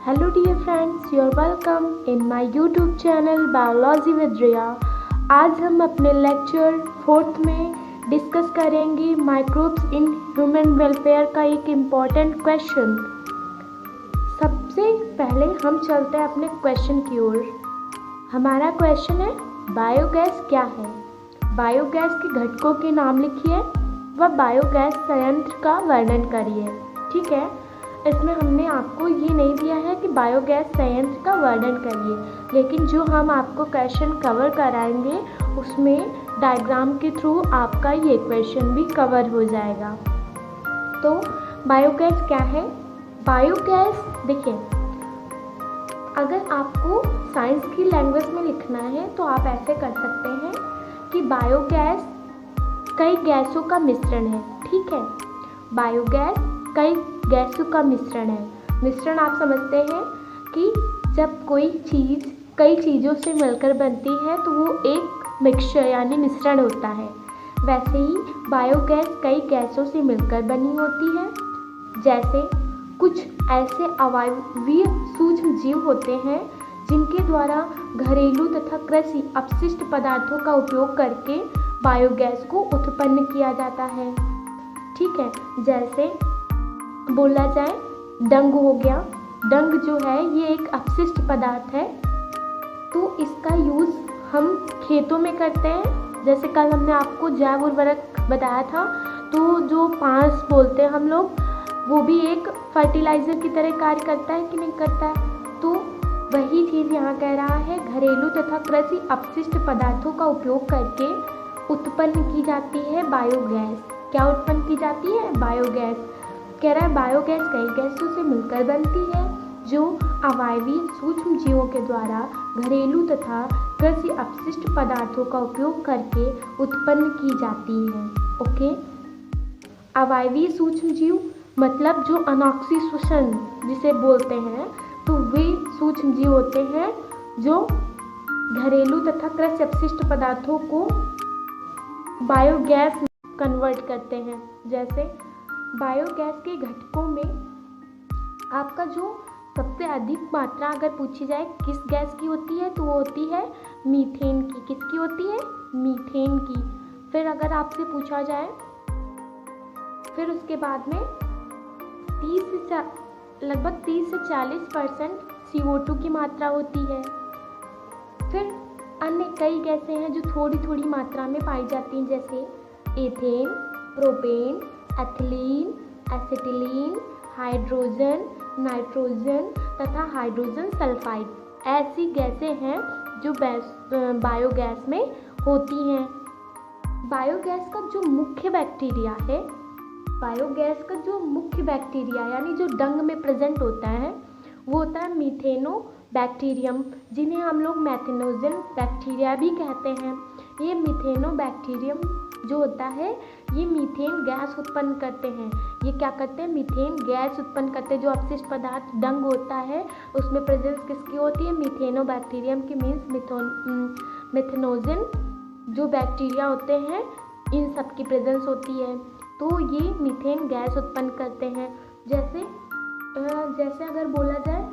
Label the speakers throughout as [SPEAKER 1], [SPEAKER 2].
[SPEAKER 1] Hello dear friends, you're welcome in my YouTube channel Biology with Riya। आज हम अपने lecture 4th में discuss करेंगे माइक्रोब्स इन ह्यूमन वेलफेयर का एक इम्पॉर्टेंट क्वेश्चन। सबसे पहले हम चलते हैं अपने क्वेश्चन की ओर। हमारा क्वेश्चन है बायोगैस क्या है। बायोगैस के घटकों के नाम लिखिए व बायोगैस संयंत्र का वर्णन करिए। ठीक है, इसमें हमने आपको ये नहीं दिया है कि बायोगैस संयंत्र का वर्णन करिए, लेकिन जो हम आपको क्वेश्चन कवर कराएंगे उसमें डायग्राम के थ्रू आपका ये क्वेश्चन भी कवर हो जाएगा। तो बायोगैस क्या है। बायोगैस देखिए, अगर आपको साइंस की लैंग्वेज में लिखना है तो आप ऐसे कर सकते हैं कि बायोगैस कई गैसों का मिश्रण है। ठीक है, बायोगैस कई गैसों का मिश्रण है। मिश्रण आप समझते हैं कि जब कोई चीज़ कई चीज़ों से मिलकर बनती है तो वो एक मिक्सचर यानी मिश्रण होता है। वैसे ही बायोगैस कई गैसों से मिलकर बनी होती है। जैसे कुछ ऐसे अवायवीय सूक्ष्म जीव होते हैं जिनके द्वारा घरेलू तथा कृषि अपशिष्ट पदार्थों का उपयोग करके बायोगैस को उत्पन्न किया जाता है। ठीक है, जैसे बोला जाए डंग हो गया। डंग जो है ये एक अपशिष्ट पदार्थ है, तो इसका यूज़ हम खेतों में करते हैं। जैसे कल हमने आपको जैव उर्वरक बताया था, तो जो पांस बोलते हैं हम लोग, वो भी एक फर्टिलाइज़र की तरह कार्य करता है कि नहीं करता है। तो वही चीज़ यहाँ कह रहा है, घरेलू तथा कृषि अपशिष्ट पदार्थों का उपयोग करके उत्पन्न की जाती है बायोगैस। क्या उत्पन्न की जाती है? बायोगैस। कह रहा है बायोगैस कई गैसों से मिलकर बनती है जो अवायवीय सूक्ष्म जीवों के द्वारा घरेलू तथा कृषि अपशिष्ट पदार्थों का उपयोग करके उत्पन्न की जाती है। ओके, अवायवीय सूक्ष्म जीव मतलब जो अनॉक्सीश्वसन जिसे बोलते हैं, तो वे सूक्ष्म जीव होते हैं जो घरेलू तथा कृषि अपशिष्ट पदार्थों को बायोगैस में कन्वर्ट करते हैं। जैसे बायोगैस के घटकों में आपका जो सबसे अधिक मात्रा अगर पूछी जाए किस गैस की होती है, तो वो होती है मीथेन की। किसकी होती है? मीथेन की। फिर अगर आपसे पूछा जाए, फिर उसके बाद में लगभग 30 से 40% CO2 की मात्रा होती है। फिर अन्य कई गैसें हैं जो थोड़ी थोड़ी मात्रा में पाई जाती हैं, जैसे ethane, propane, ethylene, acetylene, hydrogen, nitrogen तथा हाइड्रोजन सल्फाइड। ऐसी गैसें हैं जो बायोगैस में होती हैं। बायोगैस का जो मुख्य बैक्टीरिया है, बायोगैस का जो मुख्य बैक्टीरिया यानी जो डंग में प्रेजेंट होता है, वो होता है मीथेनोबैक्टीरियम, जिन्हें हम लोग मेथनोजन बैक्टीरिया भी कहते हैं। ये मीथेनोबैक्टीरियम जो होता है ये मीथेन गैस उत्पन्न करते हैं। ये क्या करते हैं? मीथेन गैस उत्पन्न करते हैं। जो अपशिष्ट पदार्थ डंग होता है उसमें प्रेजेंस किसकी होती है? मीथेनोबैक्टीरियम की। मीन्स मेथनोजन जो बैक्टीरिया होते हैं इन सब की प्रेजेंस होती है, तो ये मीथेन गैस उत्पन्न करते हैं। जैसे अगर बोला जाए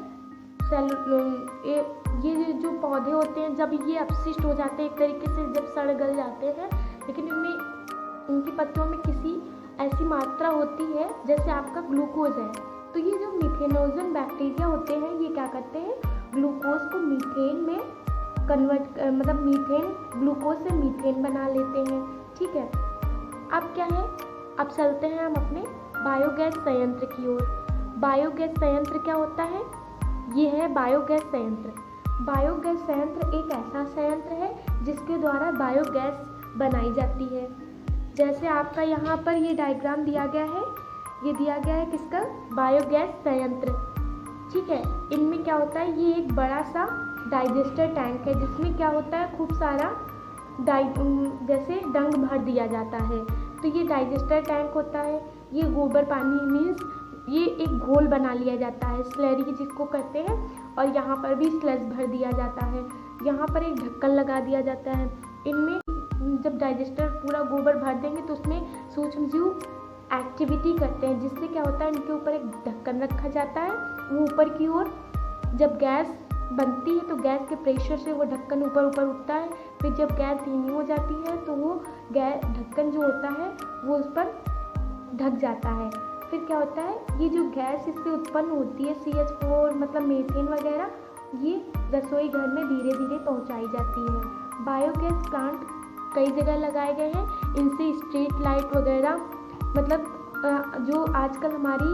[SPEAKER 1] ये जो पौधे होते हैं जब ये अपशिष्ट हो जाते हैं एक तरीके से, जब सड़ गल जाते हैं, लेकिन इनमें उनकी पत्तियों में किसी ऐसी मात्रा होती है जैसे आपका ग्लूकोज है, तो ये जो मीथेनोजन बैक्टीरिया होते हैं ये क्या करते हैं? ग्लूकोज को मीथेन में कन्वर्ट मतलब मीथेन ग्लूकोज से मीथेन बना लेते हैं। ठीक है, अब क्या है, अब चलते हैं हम अपने बायोगैस संयंत्र की ओर। बायोगैस संयंत्र क्या होता है? ये है बायोगैस संयंत्र। बायोगैस संयंत्र एक ऐसा संयंत्र है जिसके द्वारा बायोगैस बनाई जाती है। जैसे आपका यहाँ पर ये डायग्राम दिया गया है, ये दिया गया है किसका? बायोगैस संयंत्र। ठीक है, इनमें क्या होता है, ये एक बड़ा सा डाइजेस्टर टैंक है जिसमें क्या होता है, खूब सारा जैसे डंग भर दिया जाता है, तो ये डाइजेस्टर टैंक होता है। ये गोबर पानी मीन्स ये एक घोल बना लिया जाता है, स्लरी जिसको कहते हैं, और यहाँ पर भी स्लज भर दिया जाता है। यहाँ पर एक ढक्कन लगा दिया जाता है। इनमें जब डाइजेस्टर पूरा गोबर भर देंगे तो उसमें सूक्ष्म जीव एक्टिविटी करते हैं, जिससे क्या होता है, इनके ऊपर एक ढक्कन रखा जाता है, वो ऊपर की ओर जब गैस बनती है तो गैस के प्रेशर से वो ढक्कन ऊपर ऊपर उठता है। फिर जब गैस धीमी हो जाती है तो वो गैस ढक्कन जो होता है वो उस पर ढक जाता है। फिर क्या होता है, ये जो गैस इससे उत्पन्न होती है CH4 मतलब मीथेन वगैरह, ये रसोई घर में धीरे धीरे पहुंचाई जाती है। बायोगैस प्लांट कई जगह लगाए गए हैं। इनसे स्ट्रीट लाइट वगैरह मतलब जो आजकल हमारी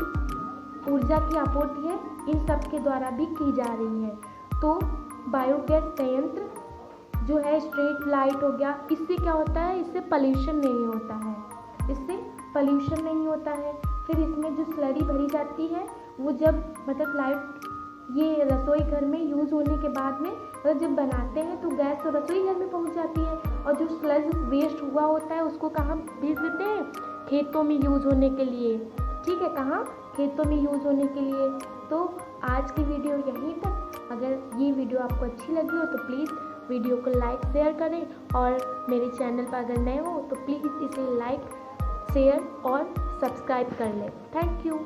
[SPEAKER 1] ऊर्जा की आपूर्ति है इन सब के द्वारा भी की जा रही है। तो बायोगैस संयंत्र जो है, स्ट्रीट लाइट हो गया, इससे क्या होता है, इससे पॉल्यूशन नहीं होता है, इससे पॉल्यूशन नहीं होता है। फिर इसमें जो स्लरी भरी जाती है वो जब मतलब लाइट ये रसोई घर में यूज़ होने के बाद में मतलब जब बनाते हैं तो गैस तो रसोई घर में पहुंच जाती है, और जो स्लज वेस्ट हुआ होता है उसको कहाँ भेज देते हैं, खेतों में यूज़ होने के लिए। ठीक है, कहाँ, खेतों में यूज़ होने के लिए। तो आज की वीडियो यहीं तक। अगर ये वीडियो आपको अच्छी लगी हो तो प्लीज़ वीडियो को लाइक शेयर करें, और मेरे चैनल पर अगर नए हो तो प्लीज़ इसे लाइक शेयर और सब्सक्राइब कर लें। Thank you.